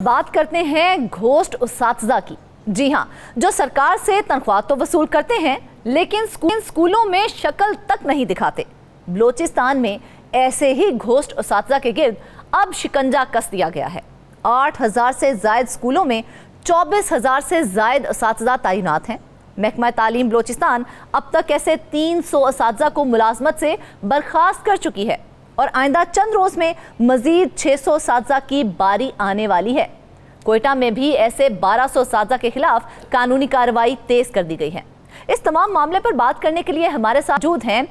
बात करते हैं घोस्ट उस्ताज़ा की। जी हाँ, जो सरकार से तनख्वाह तो वसूल करते हैं लेकिन स्कूलों में शक्ल तक नहीं दिखाते। बलोचिस्तान में ऐसे ही घोस्ट उस्ताज़ा के गिर्द अब शिकंजा कस दिया गया है। 8,000 से ज़ायद स्कूलों में 24,000 से ज़ायद उस्ताज़ा तैनात हैं। महकमा तालीम बलोचिस्तान अब तक ऐसे 300 उस्ताज़ा को मुलाजमत से बर्खास्त कर चुकी है और आइंदा चंद रोज में मजीद 600 उस्ताज़ा की बारी आने वाली है। कोयटा में भी ऐसे 1200 उस्ताज़ा के खिलाफ कानूनी कार्रवाई तेज कर दी गई है। इस तमाम मामले पर बात करने के लिए हमारे साथ मौजूद हैं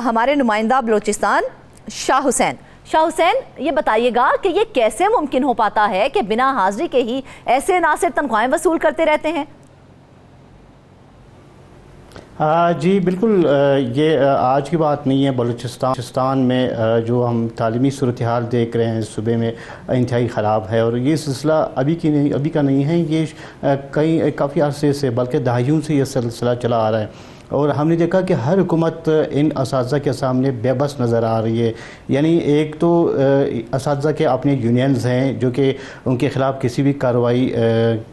हमारे नुमाइंदा बलोचिस्तान शाह हुसैन। शाह हुसैन, ये बताइएगा कि ये कैसे मुमकिन हो पाता है कि बिना हाजिरी के ही ऐसे नासिर तनख्वाहें वसूल करते रहते हैं? जी बिल्कुल, ये आज की बात नहीं है। बलूचिस्तान में जो हम तालीमी सूरत हाल देख रहे हैं सूबे में इंतहाई ख़राब है और ये सिलसिला अभी का नहीं है। ये काफ़ी अरसे से बल्कि दहाइयों से ये सिलसिला चला आ रहा है और हमने देखा कि हर हुकूमत इन असातिज़ा के सामने बेबस नज़र आ रही है। यानी एक तो असातिज़ा के अपने यूनियंस हैं जो कि उनके ख़िलाफ़ किसी भी कार्रवाई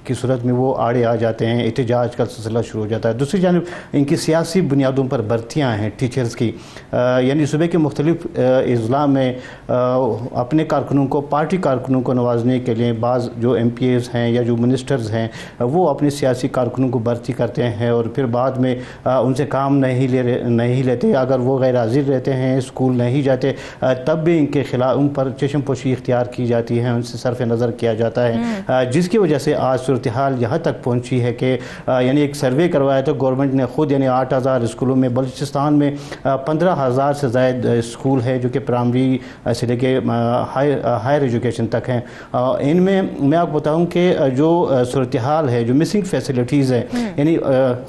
की सूरत में वो आड़े आ जाते हैं, एहतजाज का सिलसिला शुरू हो जाता है। दूसरी जानिब इनकी सियासी बुनियादों पर भर्तियाँ हैं टीचर्स की, यानी सूबे के मुख्तलिफ अज़ला में अपने कारकुनों को, पार्टी कारकुनों को नवाजने के लिए बाज़ जो MPAs हैं या जो मिनिस्टर्स हैं वो अपने सियासी कारकुनों को भर्ती करते हैं और फिर बाद में उनसे काम नहीं लेते। अगर वो गैर हाजिर रहते हैं, स्कूल नहीं जाते, तब भी इनके खिलाफ उन पर चश्म पोशी इख्तियार की जाती है, उनसे सरफ नज़र किया जाता है, जिसकी वजह से आज सूरत हाल यहाँ तक पहुँची है कि यानी एक सर्वे करवाया था गवर्नमेंट ने खुद, यानी 8,000 स्कूलों में, बलूचिस्तान में 15,000 से ज़ायद स्कूल है जो कि प्राइमरी से लेके हायर एजुकेशन तक हैं। इनमें मैं आपको बताऊँ कि जो सूरत हाल है, जो मिसिंग फैसिलिटीज़ है, यानी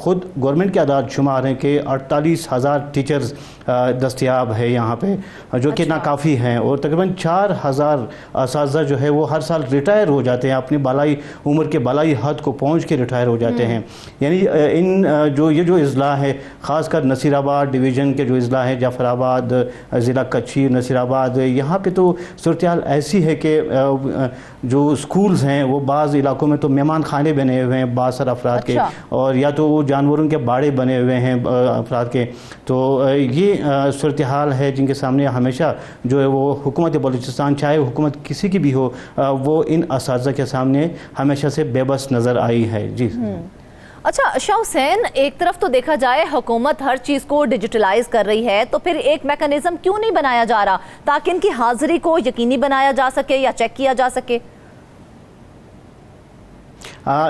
ख़ुद गवर्नमेंट के आदाद शुमार हैं कि 48,000 टीचर्स दस्तयाब है यहाँ पे जो कि नाकाफ़ी हैं और तकरीबन 4,000 असातिज़ा जो है वो हर साल रिटायर हो जाते हैं, अपनी बालाई उम्र के बालाई हद को पहुँच के रिटायर हो जाते हैं। यानी इन ये जो अज़ला है, ख़ासकर नसीराबाद डिवीज़न के जो अज़ला हैं, जाफ़राबाद ज़िला कच्ची, नसीराबाद, यहाँ पे तो सूरत हाल ऐसी है कि जो स्कूल्स हैं वो बाज़ इलाकों में तो मेहमान खाने बने हुए हैं बासर अफराद के, और या तो वो जानवरों के बाड़े बने हुए हैं अफराद के। तो ये सूरत हाल है जिनके सामने हमेशा जो है वो हुकूमत बलूचिस्तान, चाहे हुकूमत किसी की भी हो, वो इन असातिज़ा के सामने हमेशा से बेबस नज़र आई है। जी अच्छा शाह हुसैन, एक तरफ तो देखा जाए हुकूमत हर चीज़ को डिजिटलाइज कर रही है, तो फिर एक मैकेनिज्म क्यों नहीं बनाया जा रहा ताकि इनकी हाजिरी को यकीनी बनाया जा सके या चेक किया जा सके?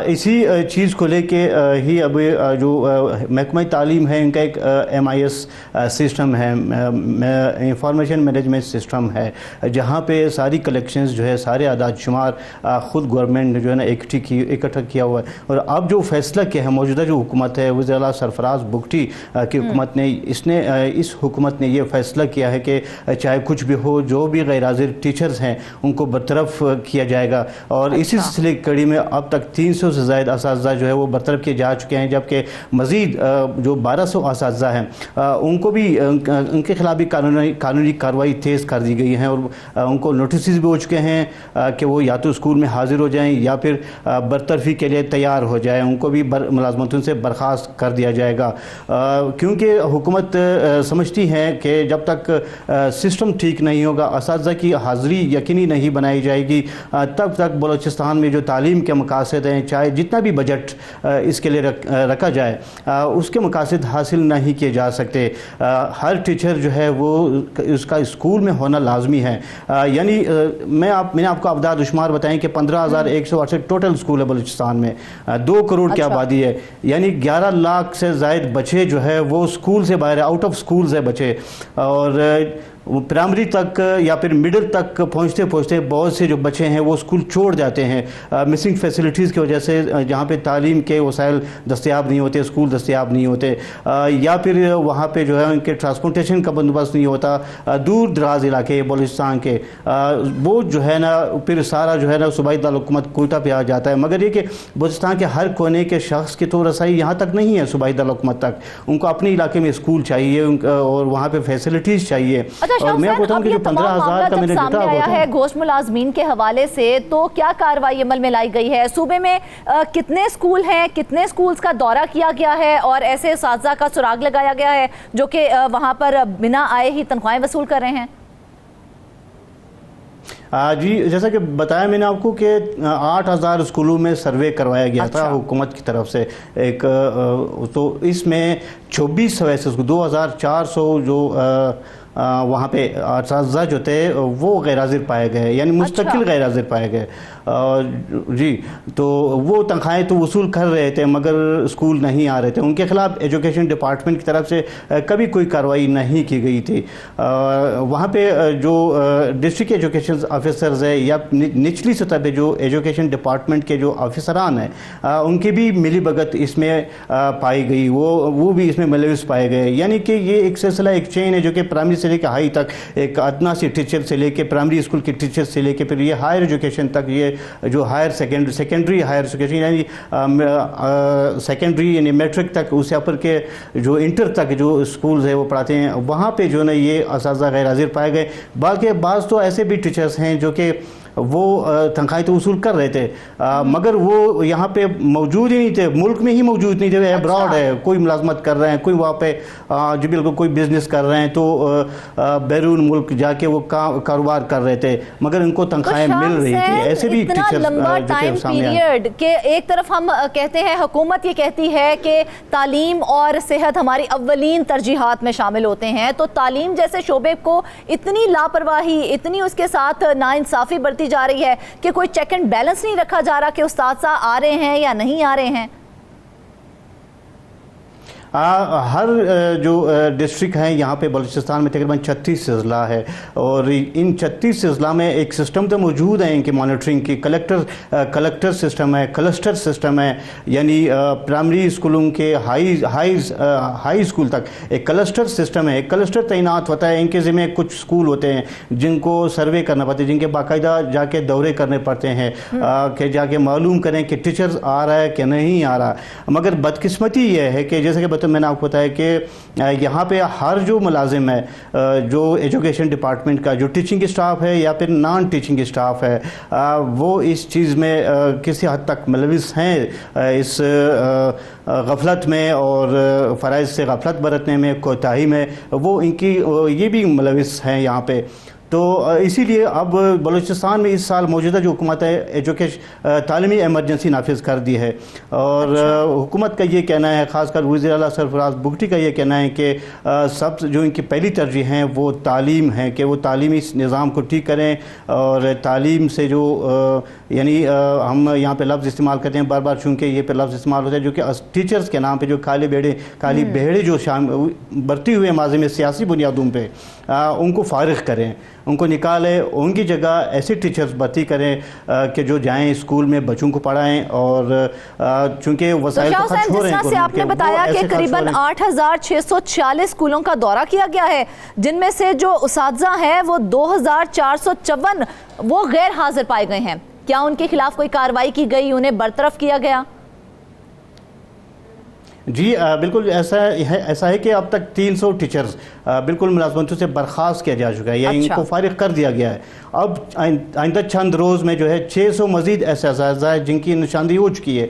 इसी चीज़ को लेके ही अब जो महकमा तालीम है इनका एक MIS सिस्टम है, इंफॉर्मेशन मैनेजमेंट सिस्टम है, जहाँ पे सारी कलेक्शंस जो है, सारे आदाद शुमार ख़ुद गवर्नमेंट जो है ना इकट्ठा किया हुआ है। और अब जो फैसला किया है मौजूदा जो हुकूमत है, वज़ीर आला सरफराज बुगटी की हुकूमत ने, इस हुकूमत ने ये फ़ैसला किया है कि चाहे कुछ भी हो, जो भी गैर हाज़िर टीचर्स हैं उनको बरतरफ किया जाएगा। और इसी सिलसिले की कड़ी में अब तक 300 से ज़ायद असातिज़ा जो है वो बरतरफ किए जा चुके हैं, जबकि मज़ीद जो 1200 असातिज़ा हैं उनको भी उनके खिलाफ भी कानूनी कार्रवाई तेज़ कर दी गई है और उनको नोटिस भी हो चुके हैं कि वो या तो स्कूल में हाजिर हो जाएं या फिर बरतरफी के लिए तैयार हो जाएं, उनको भी मुलाजमतों से बर्खास्त कर दिया जाएगा। क्योंकि हुकूमत समझती है कि जब तक सिस्टम ठीक नहीं होगा, असातिज़ा की हाज़िरी यकीनी नहीं बनाई जाएगी, तब तक बलूचिस्तान में जो तालीम के मकासद हैं, चाहे जितना भी बजट इसके लिए रखा जाए, उसके मकासद हासिल नहीं किए जा सकते। हर टीचर जो है वो उसका स्कूल में होना लाजमी है। यानी मैंने आपको अवदाद शुमार बताएं कि 15,168 टोटल स्कूल है बलूचिस्तान में, 2 करोड़ की आबादी है, यानी 11 लाख से ज़ायद बच्चे जो है वो स्कूल से बाहर है, आउट ऑफ स्कूल्स है बच्चे। और प्राइमरी तक या फिर मिडिल तक पहुंचते पहुंचते बहुत से जो बच्चे हैं वो स्कूल छोड़ जाते हैं मिसिंग फैसिलिटीज़ की वजह से, जहाँ पे तालीम के वसाइल दस्तयाब नहीं होते, स्कूल दस्तयाब नहीं होते, या फिर वहाँ पे जो है उनके ट्रांसपोर्टेशन का बंदोबस्त नहीं होता। दूर दराज इलाके बलूचिस्तान के वो जो है ना फिर सारा जो है ना सूबाई दारुल-हुकूमत कोयटा पे आ जाता है। मगर ये कि बलूचिस्तान के हर कोने के शख्स की तो रसाई यहाँ तक नहीं है सूबाई दारुल-हुकूमत तक, उनको अपने इलाके में स्कूल चाहिए और वहाँ पर फैसिलिटीज़ चाहिए। और मैं बताऊं कि जो 15,000 का मैंने डेटा आया है घोस्ट मुलाजमीन के हवाले से, तो क्या कार्रवाई अमल में लाई गई है? सूबे में कितने स्कूल हैं, कितने स्कूल्स का दौरा किया गया है और ऐसे असातिज़ा का सुराग लगाया गया है जो कि वहाँ पर बिना आए ही तनख्वाहें वसूल कर रहे हैं? जी, जैसा कि बताया मैंने आपको कि 8,000 स्कूलों में सर्वे करवाया गया था हुकूमत की तरफ से एक, तो इसमें 24 सर्विसेज 2,400 जो वहाँ पे असातिज़ा जो थे वो गैर हाजिर पाए गए, यानी मुस्तकिल गैर हाजिर पाए गए। जी, तो वो तनख्वाहें तो वसूल कर रहे थे मगर स्कूल नहीं आ रहे थे। उनके खिलाफ एजुकेशन डिपार्टमेंट की तरफ से कभी कोई कार्रवाई नहीं की गई थी। वहाँ पे जो डिस्ट्रिक्ट एजुकेशन ऑफिसर्स है या निचली सतह पे जो एजुकेशन डिपार्टमेंट के जो ऑफिसरान हैं उनकी भी मिली भगत इसमें पाई गई, वो भी इसमें मुलविस पाए गए। यानी कि ये एक सिलसिला, एक चेन है जो कि प्राइमरी से लेकर हाई तक, एक अदना से टीचर से लेकर प्राइमरी स्कूल के टीचर से लेकर फिर ये हायर एजुकेशन तक, ये जो हायर सेकेंडरी हायर एजुकेशन यानी सेकेंडरी यानी मैट्रिक तक, उससे ऊपर के जो इंटर तक जो स्कूल्स है वो पढ़ाते हैं, वहाँ पे जो है ये असातिज़ा गैर हाजिर पाए गए। बाकी बाज़ तो ऐसे भी टीचर्स हैं जो कि वो तनख्वाहें तो वसूल कर रहे थे मगर वो यहाँ पे मौजूद ही नहीं थे, मुल्क में ही मौजूद नहीं थे, अब्रॉड है, कोई मुलाजमत कर रहे हैं, कोई वहाँ पे जो बिल्कुल कोई बिजनेस कर रहे हैं, तो बैरून मुल्क जाके वो कारोबार कर रहे थे मगर उनको तनख्वाहें मिल रही थी। ऐसे भी टीचर्स लंबा टाइम पीरियड के एक तरफ हम कहते हैं, हुकूमत ये कहती है कि तालीम और सेहत हमारी अव्वलीन तरजीहात में शामिल होते हैं, तो तालीम जैसे शोबे को इतनी लापरवाही, इतनी उसके साथ नाइंसाफ़ी जा रही है कि कोई चेक एंड बैलेंस नहीं रखा जा रहा कि उस्ताद आ रहे हैं या नहीं आ रहे हैं। हर जो डिस्ट्रिक्ट हैं यहाँ पे बलूचिस्तान में तकरीबन 36 अजला है और इन 36 अजला में एक सिस्टम तो मौजूद है इनकी मॉनिटरिंग की, कलेक्टर सिस्टम है, क्लस्टर सिस्टम है, यानी प्राइमरी स्कूलों के हाई स्कूल तक एक क्लस्टर सिस्टम है। एक क्लस्टर तैनात होता है, इनके ज़िम्मे कुछ स्कूल होते हैं जिनको सर्वे करना पड़ता है, जिनके बाकायदा जाके दौरे करने पड़ते हैं कि जाके मालूम करें कि टीचर्स आ रहा है कि नहीं आ रहा। मगर बदकिस्मती ये है कि जैसे कि तो मैंने आपको बताया कि यहाँ पे हर जो मुलाजिम है, जो एजुकेशन डिपार्टमेंट का जो टीचिंग स्टाफ है या फिर नॉन टीचिंग स्टाफ है, वो इस चीज़ में किसी हद तक मुलविस हैं, इस गफलत में और फ़राइज़ से गफलत बरतने में, कोताही में, वो इनकी ये भी मुलविस हैं यहाँ पे। तो इसीलिए अब बलूचिस्तान में इस साल मौजूदा जो हुकूमत है एजुकेशन तालीमी एमरजेंसी नाफिज कर दी है और हुकूमत का ये कहना है, ख़ासकर वज़ीर आला सरफराज बुगटी का ये कहना है कि सब जो इनकी पहली तरजीह हैं वो तालीम है, कि वो तालीमी निज़ाम को ठीक करें और तालीम से जो यानी हम यहाँ पे लफ्ज़ इस्तेमाल करते हैं बार बार, चूँकि ये पे लफ्ज़ इस्तेमाल होता है जो कि टीचर्स के नाम पे जो काली बेड़े जो बढ़ती हुए माजी में सियासी बुनियादों पे उनको फ़ारिग करें, उनको निकालें, उनकी जगह ऐसे टीचर्स भर्ती करें कि जो जाएं स्कूल में बच्चों को पढ़ाएं। और चूँकि वसाइल तो खर्च हो रहे हैं, आपने बताया कि करीबन 8,646 स्कूलों का दौरा किया गया है, जिनमें से जो उसातिज़ा हैं वो 2,454 वो गैर हाजिर पाए गए हैं। क्या उनके खिलाफ कोई कार्रवाई की गई, उन्हें बरतरफ किया गया? जी बिल्कुल ऐसा है कि अब तक 300 टीचर्स बिल्कुल मुलाजमतों से बर्खास्त किया जा चुका है या इनको फारिग कर दिया गया है। अब आइंदा चंद रोज़ में जो है 600 मज़ीद ऐसे असातिज़ा है जिनकी निशानदेही हो चुकी है,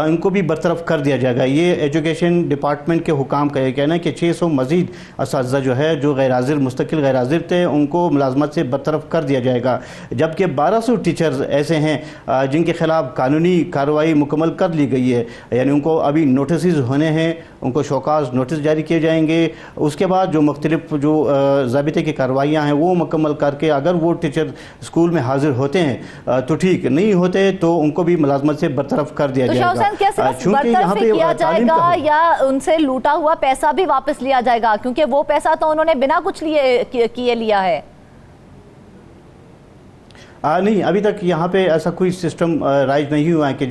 इनको भी बरतरफ कर दिया जाएगा। ये एजुकेशन डिपार्टमेंट के हुकाम का ये कहना है कि 600 मज़ीद असातिज़ा जो है जो गैर हाजिर मुस्तकिल गैर हाजिर थे उनको मुलाजमत से बरतरफ कर दिया जाएगा, जबकि 1200 टीचर्स ऐसे हैं जिनके खिलाफ कानूनी कार्रवाई मुकम्मल कर ली गई है, यानी उनको अभी नोटिस होने हैं, उनको शौकास नोटिस जारी किए जाएंगे। उसके बाद जो मुख्तलिफ जो ज़ाबिते की कार्रवाइयाँ हैं वो मुकम्मल करके अगर वो टीचर स्कूल में हाजिर होते हैं तो ठीक, नहीं होते तो उनको भी मुलाजमत से बरतरफ कर दिया जाएगा। चूँकि यहाँ पे किया जाएगा या उनसे लूटा हुआ पैसा भी वापस लिया जाएगा, क्योंकि वो पैसा तो उन्होंने बिना कुछ किए लिया है। نہیں، ابھی تک یہاں پہ ایسا کوئی سسٹم رائج نہیں ہوا ہے کہ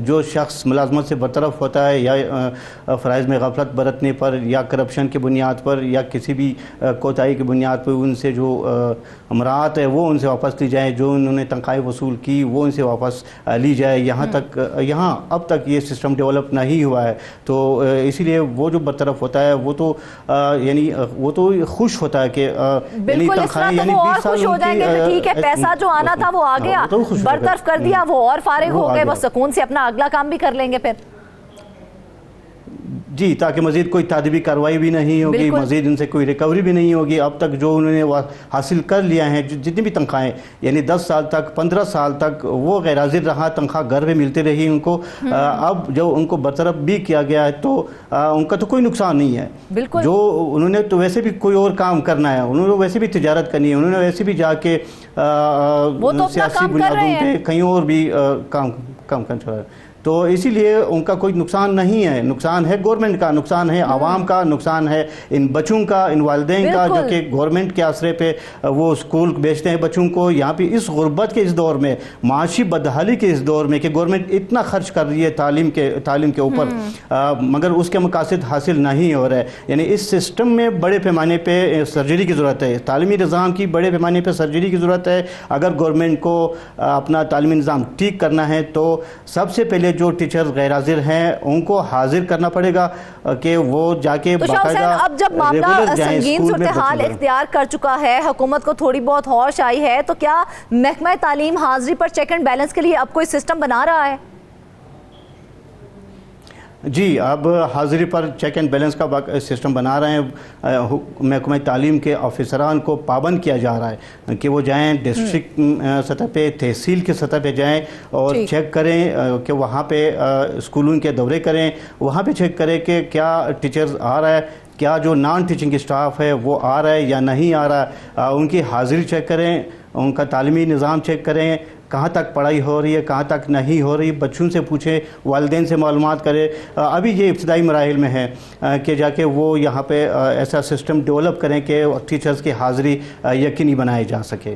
جو شخص ملازمت سے برطرف ہوتا ہے یا فرائض میں غفلت برتنے پر یا کرپشن کی بنیاد پر یا کسی بھی کوتاہی کی بنیاد پر ان سے جو امراءات ہے وہ ان سے واپس لی جائیں، جو انہوں نے تنخواہیں وصول کی وہ ان سے واپس لی جائے، یہاں اب تک یہ سسٹم ڈیولپ نہیں ہوا ہے۔ تو اسی لیے وہ جو برطرف ہوتا ہے وہ تو یعنی وہ تو خوش ہوتا ہے کہ بالکل، اس طرح تو وہ اور خوش ہو جائیں گے کہ ٹھیک ہے، پیسہ جو آنا تھا وہ آ گیا، برطرف کر دیا، وہ اور فارغ ہو گئے، وہ سکون سے اپنا اگلا کام بھی کر لیں گے پھر۔ جی، تاکہ مزید کوئی تعدیبی کارروائی بھی نہیں ہوگی، مزید ان سے کوئی ریکوری بھی نہیں ہوگی۔ اب تک جو انہوں نے حاصل کر لیا ہے، جتنی بھی تنخواہیں، یعنی 10 سال تک 15 سال تک وہ غیر حاضر رہا، تنخواہ گھر میں ملتی رہی ان کو، اب جو ان کو برطرف بھی کیا گیا ہے تو ان کا تو کوئی نقصان نہیں ہے۔ جو انہوں نے تو ویسے بھی کوئی اور کام کرنا ہے، انہوں نے ویسے بھی تجارت کرنی ہے، انہوں نے ویسے بھی جا کے سیاسی بنیادوں پہ کہیں اور بھی کام کرنا چاہ رہا ہے، تو اسی لیے ان کا کوئی نقصان نہیں ہے۔ نقصان ہے گورنمنٹ کا، نقصان ہے عوام کا، نقصان ہے ان بچوں کا، ان والدین کا جو کہ گورنمنٹ کے آسرے پہ وہ اسکول بھیجتے ہیں بچوں کو۔ یہاں پہ اس غربت کے اس دور میں، معاشی بدحالی کے اس دور میں کہ گورنمنٹ اتنا خرچ کر رہی ہے تعلیم کے اوپر، مگر اس کے مقاصد حاصل نہیں ہو رہا ہے۔ یعنی اس سسٹم میں بڑے پیمانے پہ سرجری کی ضرورت ہے، تعلیمی نظام کی بڑے پیمانے پہ سرجری کی ضرورت ہے۔ اگر گورنمنٹ کو اپنا تعلیمی نظام ٹھیک کرنا ہے تو سب سے پہلے جو ٹیچر غیر حاضر ہیں ان کو حاضر کرنا پڑے گا کہ وہ جا کے باقاعدہ اب جب معاملہ سنگین صورتحال اختیار کر چکا ہے، حکومت کو تھوڑی بہت ہوش آئی ہے، تو کیا محکمہ تعلیم حاضری پر چیک اینڈ بیلنس کے لیے اب کوئی سسٹم بنا رہا ہے؟ جی، اب حاضری پر چیک اینڈ بیلنس کا سسٹم بنا رہے ہیں۔ محکمہ تعلیم کے افسران کو پابند کیا جا رہا ہے کہ وہ جائیں ڈسٹرکٹ سطح پہ، تحصیل کے سطح پہ جائیں اور چیک کریں کہ وہاں پہ اسکولوں کے دورے کریں، وہاں پہ چیک کریں کہ کیا ٹیچرز آ رہا ہے، کیا جو نان ٹیچنگ اسٹاف ہے وہ آ رہا ہے یا نہیں آ رہا ہے، ان کی حاضری چیک کریں، ان کا تعلیمی نظام چیک کریں، کہاں تک پڑھائی ہو رہی ہے، کہاں تک نہیں ہو رہی، بچوں سے پوچھیں، والدین سے معلومات کریں۔ ابھی یہ ابتدائی مراحل میں ہے کہ جا کے وہ یہاں پہ ایسا سسٹم ڈیولپ کریں کہ ٹیچرز کی حاضری یقینی بنائی جا سکے۔